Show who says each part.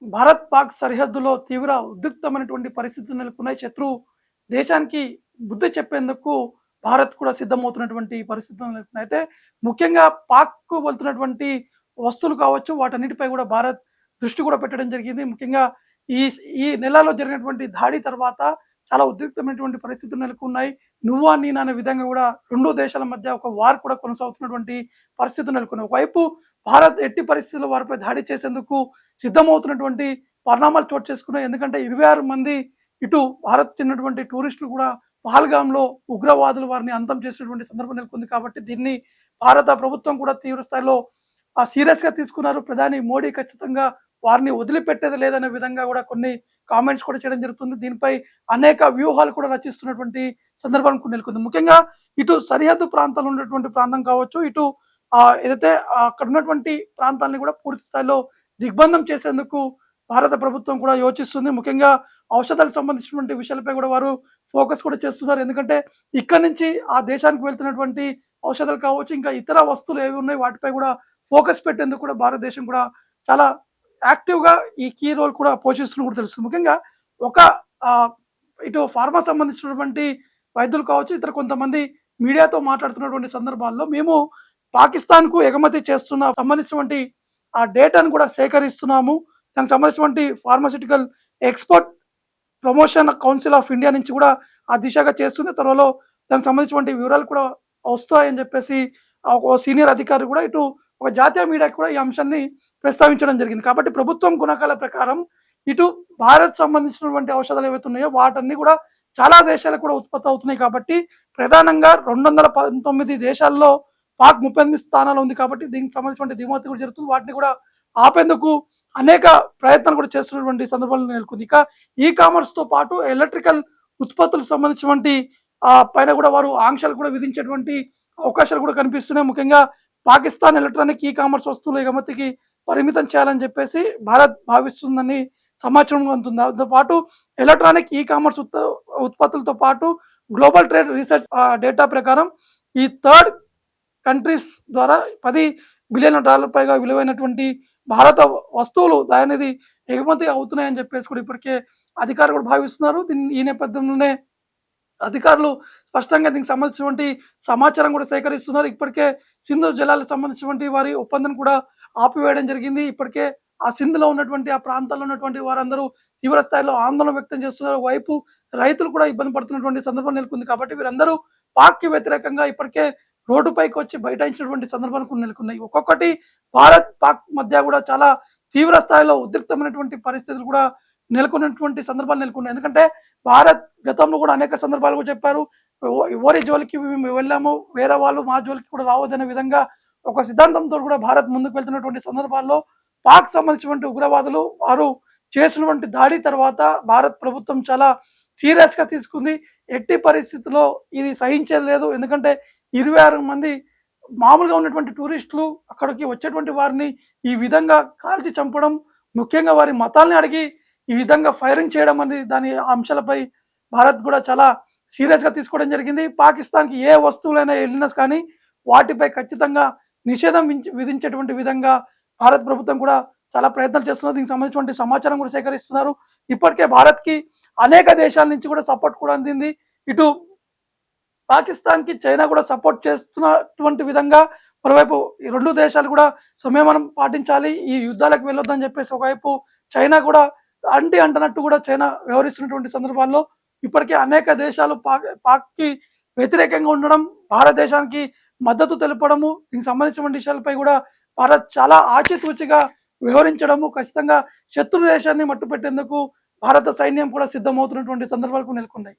Speaker 1: భారత్ పాక్ సరిహద్దులో తీవ్ర ఉద్రిక్తమైనటువంటి పరిస్థితులు నెలకొన్నాయి. శత్రు దేశానికి బుద్ధి చెప్పేందుకు భారత్ కూడా సిద్ధమవుతున్నటువంటి పరిస్థితులు నెలకొన్నాయి. అయితే ముఖ్యంగా పాక్‌కు వెళ్తున్నటువంటి వస్తువులు కావచ్చు, వాటన్నిటిపై కూడా భారత్ దృష్టి కూడా పెట్టడం జరిగింది. ముఖ్యంగా ఈ నెలలో జరిగినటువంటి దాడి తర్వాత చాలా ఉద్రిక్తమైనటువంటి పరిస్థితులు నెలకొన్నాయి. నువ్వా నేనా అనే విధంగా కూడా 2 దేశాల మధ్య ఒక వార్ కూడా కొనసాగుతున్నటువంటి పరిస్థితులు నెలకొన్నాయి. ఒకవైపు భారత్ ఎట్టి పరిస్థితుల్లో వారిపై దాడి చేసేందుకు సిద్ధమవుతున్నటువంటి పరిణామాలు చోటు చేసుకున్నాయి. ఎందుకంటే 26 మంది ఇటు భారత్ చెందినటువంటి టూరిస్టులు కూడా పహల్గామ్‌లో ఉగ్రవాదులు వారిని అంతం చేసినటువంటి సందర్భం నెలకొంది కాబట్టి దీన్ని భారత ప్రభుత్వం కూడా తీవ్ర స్థాయిలో సీరియస్‌గా తీసుకున్నారు. ప్రధాని మోడీ ఖచ్చితంగా వారిని వదిలిపెట్టేది లేదనే విధంగా కూడా కొన్ని కామెంట్స్ కూడా చేయడం జరుగుతుంది. దీనిపై అనేక వ్యూహాలు కూడా రచిస్తున్నటువంటి సందర్భం కూడా నెలకొంది. ముఖ్యంగా ఇటు సరిహద్దు ప్రాంతాల్లో ఉన్నటువంటి ప్రాంతం కావచ్చు, ఇటు ఏదైతే అక్కడ ఉన్నటువంటి ప్రాంతాల్ని కూడా పూర్తి స్థాయిలో దిగ్బంధం చేసేందుకు భారత ప్రభుత్వం కూడా యోచిస్తుంది. ముఖ్యంగా ఔషధాలకు సంబంధించినటువంటి విషయాలపై కూడా వారు ఫోకస్ కూడా చేస్తున్నారు. ఎందుకంటే ఇక్కడి నుంచి ఆ దేశానికి వెళ్తున్నటువంటి ఔషధాలు కావచ్చు, ఇంకా ఇతర వస్తువులు ఏవి ఉన్నాయి వాటిపై కూడా ఫోకస్ పెట్టేందుకు కూడా భారతదేశం కూడా చాలా యాక్టివ్‌గా ఈ కీ రోల్ కూడా పోషిస్తున్నట్టు కూడా తెలుస్తుంది. ముఖ్యంగా ఒక ఆహ్, ఇటు ఫార్మా సంబంధించినటువంటి వైద్యులు కావచ్చు, ఇతర కొంతమంది మీడియాతో మాట్లాడుతున్నటువంటి సందర్భాల్లో మేము పాకిస్తాన్‌కు ఎగుమతి సంబంధించినటువంటి ఆ డేటాను కూడా సేకరిస్తున్నాము. దానికి సంబంధించినటువంటి pharmaceutical export promotion council of India నుంచి కూడా ఆ దిశగా చేస్తుంది. త్వరలో దానికి సంబంధించినటువంటి వివరాలు కూడా వస్తాయని చెప్పేసి ఒక సీనియర్ అధికారి కూడా ఇటు ఒక జాతీయ మీడియాకి కూడా ఈ అంశాన్ని ప్రస్తావించడం జరిగింది. కాబట్టి ప్రభుత్వం గుణకాల ప్రకారం ఇటు భారత్ సంబంధించినటువంటి ఔషధాలు ఏవైతే ఉన్నాయో వాటన్నీ కూడా చాలా దేశాలకు కూడా ఉత్పత్తి అవుతున్నాయి కాబట్టి ప్రధానంగా 219 దేశాల్లో పాక్ 38 స్థానాల్లో ఉంది కాబట్టి దీనికి సంబంధించినటువంటి దిగుమతి కూడా జరుగుతుంది. వాటిని కూడా ఆపేందుకు అనేక ప్రయత్నాలు కూడా చేస్తున్నటువంటి సందర్భాలు నెలకొంది. ఇక ఈ కామర్స్‌తో పాటు ఎలక్ట్రికల్ ఉత్పత్తులకు సంబంధించినటువంటి పైన కూడా వారు ఆంక్షలు కూడా విధించేటువంటి అవకాశాలు కూడా కనిపిస్తున్నాయి. ముఖ్యంగా పాకిస్తాన్ ఎలక్ట్రానిక్ ఈ కామర్స్ వస్తువుల ఎగుమతికి పరిమితం చేయాలని చెప్పేసి భారత్ భావిస్తుందని సమాచారం అందుతుంది. దాంతో పాటు ఎలక్ట్రానిక్ ఈ కామర్స్ ఉత్పత్తులతో పాటు గ్లోబల్ ట్రేడ్ రీసెర్చ్ డేటా ప్రకారం ఈ థర్డ్ కంట్రీస్ ద్వారా $10 బిలియన్ పైగా విలువైనటువంటి భారత వస్తువులు అనేది ఎగుమతి అవుతున్నాయని చెప్పేసి కూడా ఇప్పటికే అధికారులు కూడా భావిస్తున్నారు. ఈ నేపథ్యంలోనే అధికారులు స్పష్టంగా దీనికి సంబంధించినటువంటి సమాచారం కూడా సేకరిస్తున్నారు. ఇప్పటికే సింధు జలాలకు సంబంధించినటువంటి వారి ఒప్పందం కూడా ఆపివేయడం జరిగింది. ఇప్పటికే ఆ సింధులో ఉన్నటువంటి ఆ ప్రాంతాల్లో ఉన్నటువంటి వారందరూ తీవ్ర స్థాయిలో ఆందోళన వ్యక్తం చేస్తున్నారు. వైపు రైతులు కూడా ఇబ్బంది పడుతున్నటువంటి సందర్భం నెలకొంది. కాబట్టి వీరందరూ పాక్‌కి వ్యతిరేకంగా ఇప్పటికే రోడ్డుపైకి వచ్చి బైఠాయించినటువంటి సందర్భాలు కూడా నెలకొన్నాయి. ఒక్కొక్కటి భారత్, పాక్ మధ్య కూడా చాలా తీవ్ర స్థాయిలో ఉద్రిక్తమైనటువంటి పరిస్థితులు కూడా నెలకొన్నటువంటి సందర్భాలు నెలకొన్నాయి. ఎందుకంటే భారత్ గతంలో కూడా అనేక సందర్భాలు కూడా చెప్పారు. ఎవరి జోలికి మేము వెళ్ళాము, వేరే వాళ్ళు మా జోలికి కూడా రావద్దనే విధంగా ఒక సిద్ధాంతంతో కూడా భారత్ ముందుకు వెళ్తున్నటువంటి సందర్భాల్లో పాక్ సంబంధించినటువంటి ఉగ్రవాదులు వారు చేసినటువంటి దాడి తర్వాత భారత్ ప్రభుత్వం చాలా సీరియస్‌గా తీసుకుంది. ఎట్టి పరిస్థితిలో ఇది సహించేది లేదు. ఎందుకంటే 26 మంది మామూలుగా ఉన్నటువంటి టూరిస్టులు అక్కడికి వచ్చేటువంటి వారిని ఈ విధంగా కాల్చి చంపడం, ముఖ్యంగా వారి మతాల్ని అడిగి ఈ విధంగా ఫైరింగ్ చేయడం అనేది దాని అంశాలపై భారత్ కూడా చాలా సీరియస్‌గా తీసుకోవడం జరిగింది. పాకిస్తాన్‌కి ఏ వస్తువులైనా వెళ్ళినా కానీ వాటిపై ఖచ్చితంగా నిషేధం విధించేటువంటి విధంగా భారత ప్రభుత్వం కూడా చాలా ప్రయత్నాలు చేస్తున్నారు. దీనికి సంబంధించినటువంటి సమాచారం కూడా సేకరిస్తున్నారు. ఇప్పటికే భారత్‌కి అనేక దేశాల నుంచి కూడా సపోర్ట్ కూడా అందింది. ఇటు పాకిస్తాన్‌కి చైనా కూడా సపోర్ట్ చేస్తున్నటువంటి విధంగా మరోవైపు ఈ 2 దేశాలు కూడా సంయమనం పాటించాలి. ఈ యుద్ధాలకు వెళ్ళొద్దని చెప్పేసి ఒకవైపు చైనా కూడా అంటనట్టు కూడా చైనా వ్యవహరిస్తున్నటువంటి సందర్భాల్లో ఇప్పటికే అనేక దేశాలు పాక్‌కి వ్యతిరేకంగా ఉండడం, భారతదేశానికి మద్దతు తెలపడము, దీనికి సంబంధించిన విషయాలపై కూడా భారత్ చాలా ఆచితూచిగా వ్యవహరించడము, ఖచ్చితంగా శత్రు దేశాన్ని మట్టుపెట్టేందుకు భారత సైన్యం కూడా సిద్ధమవుతున్నటువంటి సందర్భాలు నెలకొన్నాయి.